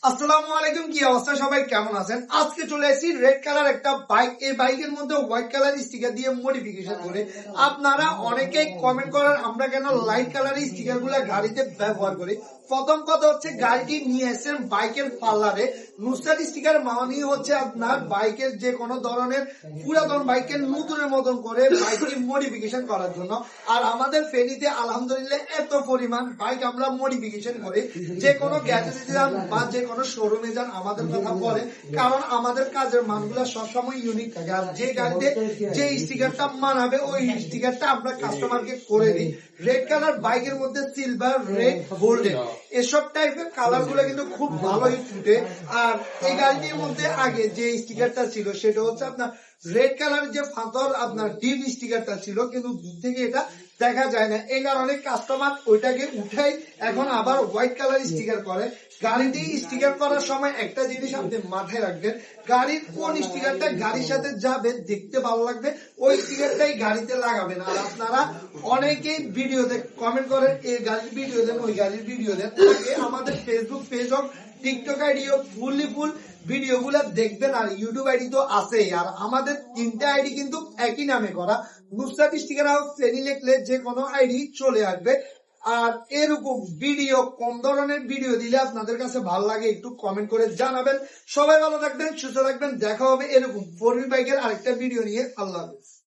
আসসালামু আলাইকুম, কি অবস্থা সবাই, কেমন আছেন? আজকে চলে এসেছি রেড কালার একটা বাইক। এই বাইকের মধ্যে হোয়াইট কালার স্টিকার দিয়ে মডিফিকেশন করে। আপনারা অনেকেই কমেন্ট করেন আমরা কেন লাইট কালারের স্টিকার গুলা গাড়িতে ব্যবহার করি। প্রথম কথা হচ্ছে, গাড়িটি নিয়ে এসেছেন বাইকের পার্লারে। নুসরাত স্টিকার মানি হচ্ছে আপনার বাইকের যে কোনো ধরনের পুরাতন বাইকের নতুনের মতন করে বাইকটি মডিফিকেশন করার জন্য। আর আমাদের ফেনীতে আলহামদুলিল্লাহ এত পরিমাণ বাইক আমরা মডিফিকেশন করি, যে কোনো গ্যারেজে যান বা যে কোনো শোরুমে যান আমাদের কথা বলে, কারণ আমাদের কাজের মানগুলা সবসময় ইউনিক থাকে। আর যে গাড়িতে যে স্টিকারটা মানাবে ওই স্টিকারটা আমরা কাস্টমারকে করে দিই। রেড কালার বাইকের মধ্যে সিলভার, রেড, গোল্ডেন এসব টাইপের কালার গুলো কিন্তু খুব ভালোই ফুটে। আর এই গাড়িটির মধ্যে আগে যে স্টিকারটা ছিল সেটা হচ্ছে আপনার রেড কালার, যে ফাঁতর আপনার ডিপ স্টিকারটা ছিল, কিন্তু দূর থেকে এটা দেখা যায় না। এই কারণে কাস্টমার ওইটাকে উঠাই এখন আবার হোয়াইট কালার স্টিকার করে। গাড়িটি স্টিকার করার সময় একটা জিনিস আপনি মাথায় রাখবেন, গাড়ির কোন স্টিকারটা গাড়ির সাথে যাবে, দেখতে ভালো লাগবে, ওই স্টিকারটাই গাড়িতে লাগাবেন। আর আপনারা অনেকেই ভিডিওতে কমেন্ট করেন এই গাড়ির ভিডিও দেন, ওই গাড়ির ভিডিও দেন। আমাদের ফেসবুক পেজ হোক, টিকটক আইডি হোক, ফুল ভিডিও গুলা দেখবেন। আর ইউটিউব আইডি তো আছেই। আর আমাদের তিনটা আইডি কিন্তু একই নামে করা, নুসরাত স্টিকার হাউস ফেনী লিখলে যে কোনো আইডি চলে আসবে। আর এরকম ভিডিও, কোন ধরনের ভিডিও দিলে আপনাদের কাছে ভালো লাগে একটু কমেন্ট করে জানাবেন। সবাই ভালো থাকবেন, সুস্থ থাকবেন। দেখা হবে এরকম 4V বাইকের আরেকটা ভিডিও নিয়ে। আল্লাহ হাফেজ।